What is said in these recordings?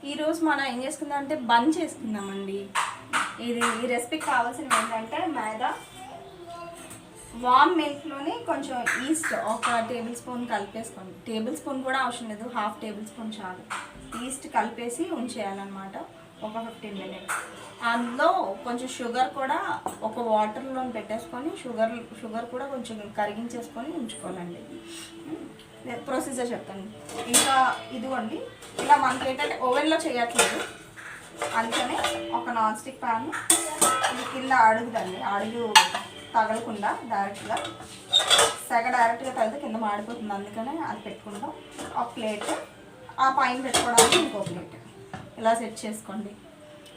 ఈరోజు మనం ఏం చేసుకుందాం అంటే బన్ చేసుకుందామండి. ఈ రెసిపీకి కావాల్సినవి ఏంటంటే మైదా, వామ్ మిల్క్లోని కొంచెం ఈస్ట్ ఒక టేబుల్ స్పూన్ కలిపేసుకోండి. టేబుల్ స్పూన్ కూడా అవసరం లేదు, హాఫ్ టేబుల్ స్పూన్ చాలు. ఈస్ట్ కలిపేసి ఉంచేయాలన్నమాట ఒక 15 మినిట్స్. అందులో కొంచెం షుగర్ కూడా ఒక వాటర్లో పెట్టేసుకొని షుగర్ కూడా కొంచెం కరిగించేసుకొని ఉంచుకోవాలండి. ప్రొసీజర్ చెప్తాను. ఇంకా ఇదిగోండి, ఇలా మనకి ఏంటంటే ఓవెన్లో చేయట్లేదు, అందుకనే ఒక నాన్ స్టిక్ ప్యాన్, ఇది కింద అడుగుదండి, అడుగు తగలకుండా డైరెక్ట్గా డైరెక్ట్గా తగిలితే కింద మాడిపోతుంది, అందుకనే అది పెట్టుకుంటాం. ఒక ప్లేట్, ఆ పైన పెట్టుకోవడానికి ఇంకో ప్లేట్ ఇలా సెట్ చేసుకోండి.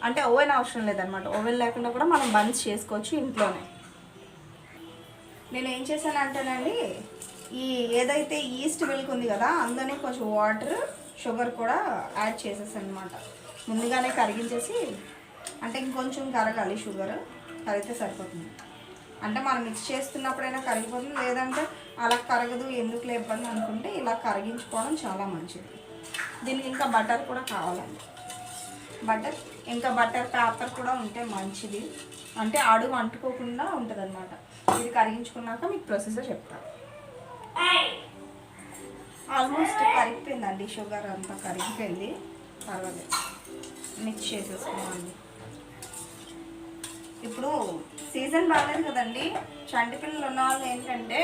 అంటే ఓవెన్ అవసరం లేదనమాట, ఓవెన్ లేకుండా కూడా మనం బన్స్ చేసుకోవచ్చు ఇంట్లోనే. నేను ఏం చేశానంటేనండి, ఈ ఏదైతే ఈస్ట్ మిల్క్ ఉంది కదా అందులోనే కొంచెం వాటర్, షుగర్ కూడా యాడ్ చేసేసాను అనమాట. ముందుగానే కరిగించేసి, అంటే ఇంకొంచెం కరగాలి, షుగర్ కరిగితే సరిపోతుంది. అంటే మనం మిక్స్ చేస్తున్నప్పుడైనా కరిగిపోతుంది, లేదంటే అలా కరగదు ఎందుకు లేపని అనుకుంటే ఇలా కరిగించుకోవడం చాలా మంచిది. దీనికి ఇంకా బటర్ కూడా కావాలండి, బటర్, ఇంకా బటర్ పేపర్ కూడా ఉంటే మంచిది, అంటే అడుగు అంటుకోకుండా ఉంటుంది అనమాట. ఇది కరిగించుకున్నాక మీకు ప్రొసెసర్ చెప్తాను. ఆల్మోస్ట్ కరిగిపోయిందండి, షుగర్ అంతా కరిగిపోయింది, పర్వాలేదు. మిక్స్ చేసేసుకోండి. ఇప్పుడు సీజన్ బాగాలేదు కదండి, చంటి పిల్లలు ఉన్న వాళ్ళు ఏంటంటే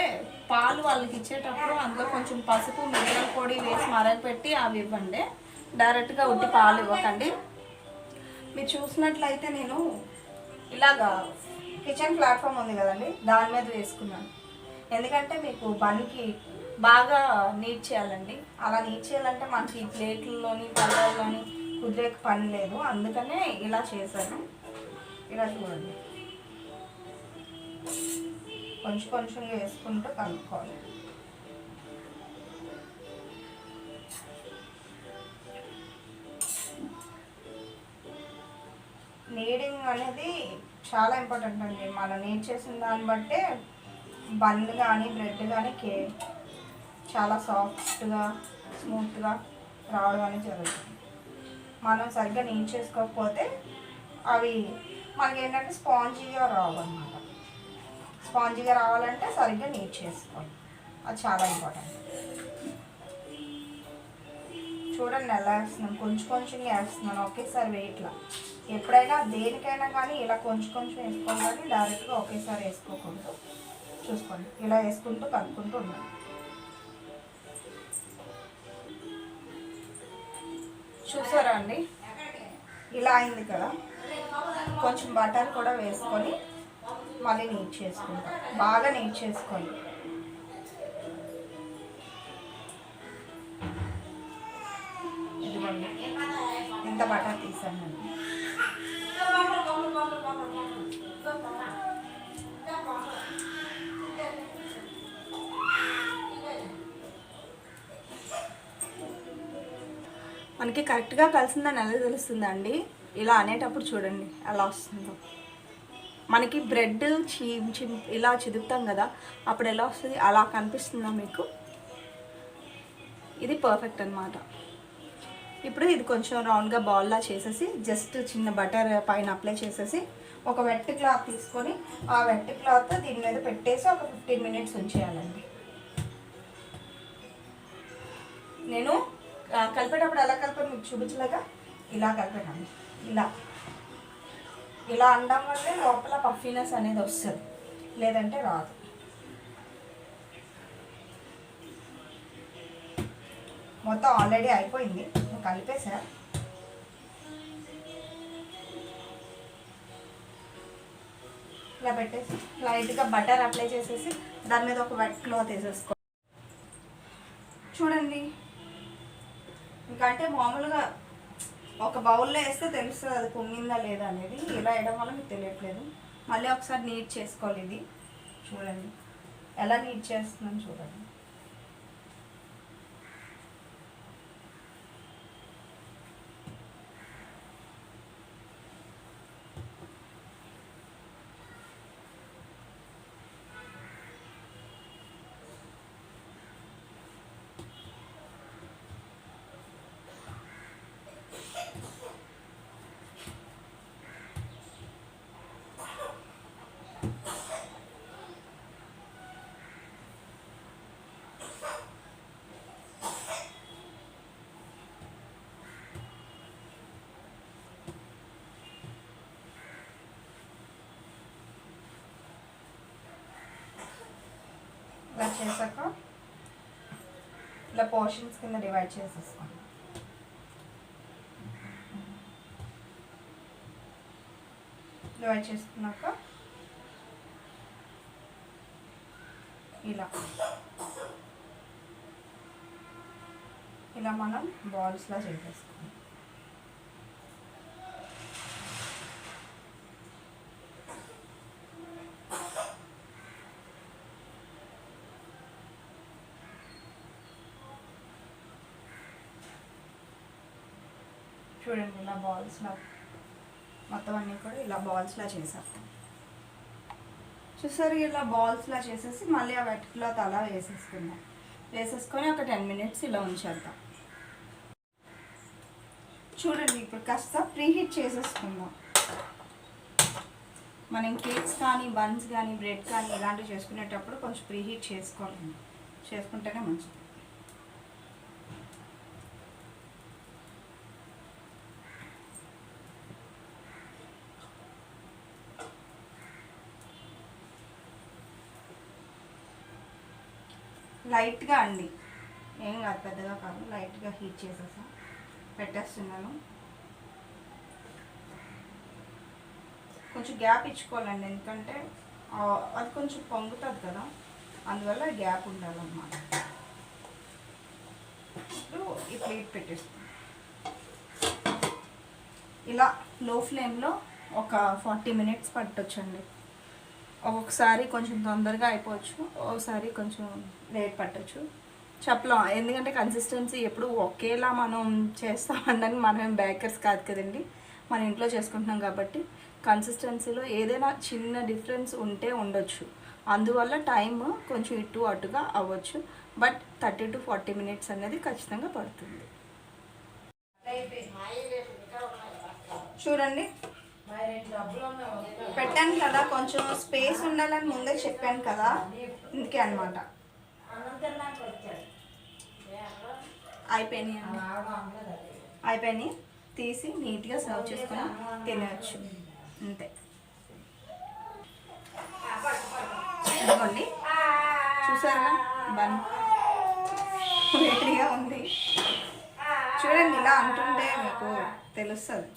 పాలు వాళ్ళకి ఇచ్చేటప్పుడు అందులో కొంచెం పసుపు, మిరియాల పొడి వేసి మరగపెట్టి అవి ఇవ్వండి, డైరెక్ట్గా ఉట్టి పాలు ఇవ్వకండి. మీరు చూసినట్లయితే నేను ఇలాగా కిచెన్ ప్లాట్ఫామ్ ఉంది కదండి, దాని మీద వేసుకున్నాను. ఎందుకంటే మీకు బన్కి బాగా నీట్ చేయాలండి, అలా నీట్ చేయాలంటే మనకి ప్లేట్లలోని పళ్ళలోని కుదిరే పని లేదు, అందుకనే ఇలా చేశాను. ఇలా చూడండి, కొంచెం కొంచెంగా వేసుకుంటూ కలుపుకోవాలి. నీడింగ్ అనేది చాలా ఇంపార్టెంట్ అండి. మనం నీడ్ చేసిన దాన్ని బట్టే బన్ కానీ బ్రెడ్ కానీ చాలా సాఫ్ట్గా, స్మూత్గా రావడం అనేది జరుగుతుంది. మనం సరిగ్గా నీట్ చేసుకోకపోతే అవి మనకి ఏంటంటే స్పాంజీగా రావన్నమాట. స్పాంజీగా రావాలంటే సరిగ్గా నీట్ చేసుకోవాలి, అది చాలా ఇంపార్టెంట్. చూడండి ఎలా వేస్తున్నాను, కొంచెం కొంచెంగా వేస్తున్నాను, ఒకేసారి వెయిట్లా. ఎప్పుడైనా దేనికైనా కానీ ఇలా కొంచెం కొంచెం వేసుకోవాలి, కానీ డైరెక్ట్గా ఒకేసారి వేసుకోకూడదు. చూసుకోండి, ఇలా వేసుకుంటూ కలుపుకుంటూ ఉన్నాను. చూసారా అండి, ఇలా అయింది కదా. కొంచెం బటర్ కూడా వేసుకొని మళ్ళీ నీట్ చేసుకుంటాం, బాగా నీట్ చేసుకోండి. ఇదిగోండి, ఇంత బటర్ తీసాను. మనకి కరెక్ట్గా కలిసిందని ఎలా తెలుస్తుందండి, ఇలా అనేటప్పుడు చూడండి ఎలా వస్తుందో. మనకి బ్రెడ్ ఇలా చిదుపుతాం కదా, అప్పుడు ఎలా వస్తుంది, అలా కనిపిస్తుందా మీకు? ఇది పర్ఫెక్ట్ అనమాట. ఇప్పుడు ఇది కొంచెం రౌండ్గా బాల్లా చేసేసి జస్ట్ చిన్న బటర్ పైన అప్లై చేసేసి ఒక వెట్ క్లాత్ తీసుకొని ఆ వెట్ క్లాత్ దీని మీద పెట్టేసి ఒక 15 మినిట్స్ ఉంచేయాలండి. నేను కలిపేటప్పుడు ఎలా కలిపాను మీకు చూపించలేక, ఇలా కలిపాను. ఇలా అనడం వల్లే లోపల పఫీనెస్ అనేది వస్తుంది, లేదంటే రాదు. మొత్తం ఆల్రెడీ అయిపోయింది, నేను కలిపేసా. ఇలా పెట్టేసి లైట్గా బటర్ అప్లై చేసేసి దాని మీద ఒక వెట్ క్లాత్ వేసేసుకో. చూడండి, ఇంకంటే మామూలుగా ఒక బౌల్లో వేస్తే తెలుస్తుంది అది పొంగిందా లేదా అనేది. ఇలా వేయడం వల్ల మీకు తెలియట్లేదు. మళ్ళీ ఒకసారి నీట్ చేసుకోవాలి. ఇది చూడండి ఎలా నీట్ చేస్తున్నాను చూడండి. ఇలా చేశాక ఇలా పోర్షన్స్ కింద డివైడ్ చేసేసుకోండి. డివైడ్ చేసుకున్నాక ఇలా మనం బాల్స్లా చేసేసుకోండి. చూడండి ఇలా బాల్స్లా మొత్తం అన్నీ కూడా ఇలా బాల్స్లా చేసేస్తాం. చూసారు, ఇలా బాల్స్లా చేసేసి మళ్ళీ ఆ వెట్ క్లాత్ అలా వేసేసుకొని ఒక 10 minutes ఇలా ఉంచేద్దాం. చూడండి ఇప్పుడు కాస్త ప్రీహీట్ చేసేసుకుందాం. మనం కేక్స్ కానీ బన్స్ కానీ బ్రెడ్ కానీ ఇలాంటివి చేసుకునేటప్పుడు కొంచెం ప్రీహీట్ చేసుకుంటేనే మంచిది. లైట్గా అండి, ఏం కాదు, పెద్దగా కాదు, లైట్గా హీట్ చేసేసా పెట్టేస్తున్నాను. కొంచెం గ్యాప్ ఇచ్చుకోవాలండి, ఎందుకంటే అది కొంచెం పొంగుతుంది కదా, అందువల్ల గ్యాప్ ఉండాలన్నమాట. ఇప్పుడు ఈ ప్లేట్ పెట్టేస్తాను. ఇలా లో ఫ్లేమ్లో ఒక 40 minutes పట్టొచ్చండి. ఒక్కొక్కసారి కొంచెం తొందరగా అయిపోవచ్చు, ఒకసారి కొంచెం లేట్ పట్టచ్చు, చెప్పలేం. ఎందుకంటే కన్సిస్టెన్సీ ఎప్పుడు ఒకేలా మనం చేస్తామని మనం బేకర్స్ కాదు కదండి, మన ఇంట్లో చేసుకుంటున్నాం కాబట్టి కన్సిస్టెన్సీలో ఏదైనా చిన్న డిఫరెన్స్ ఉంటే ఉండొచ్చు. అందువల్ల టైం కొంచెం ఇటు అటుగా అవ్వచ్చు, బట్ 30 to 40 minutes అనేది ఖచ్చితంగా పడుతుంది. చూడండి పెట్టాను కదా, కొంచెం స్పేస్ ఉండాలని ముందే చెప్పాను కదా, ఇందుకే అనమాట. అయిపోయినాయి తీసి నీట్గా సర్వ్ చేసుకొని తినవచ్చు, అంతే. ఇదిగోండి చూసారా, బన్ వేడిగా ఉంది. చూడండి ఇలా అంటుంటే మీకు తెలుస్తుంది,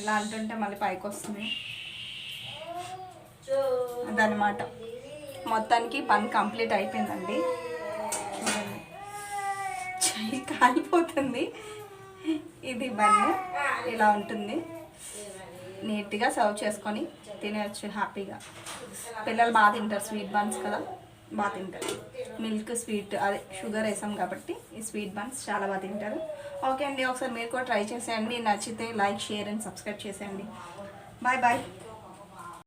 ఇలా అంటుంటే మళ్ళీ పైకి వస్తుంది అదనమాట. మొత్తానికి పని కంప్లీట్ అయిపోయిందండి. చూడండి చెయ్యి కాలిపోతుంది. ఇది బన్ ఇలా ఉంటుంది, నీట్గా సర్వ్ చేసుకొని తినవచ్చు హ్యాపీగా. పిల్లలు బాగా తింటారు, స్వీట్ బన్స్ కదా బాగా తింటారు. మిల్క్ స్వీట్ అదే షుగర్ వేసాం కాబట్టి ఈ స్వీట్ బన్స్ చాలా బాగా తింటారు. ఓకే అండి, ఒకసారి మీరు కూడా ట్రై చేసేయండి. నచ్చితే లైక్, షేర్ అండ్ సబ్స్క్రైబ్ చేసేయండి. Bye bye.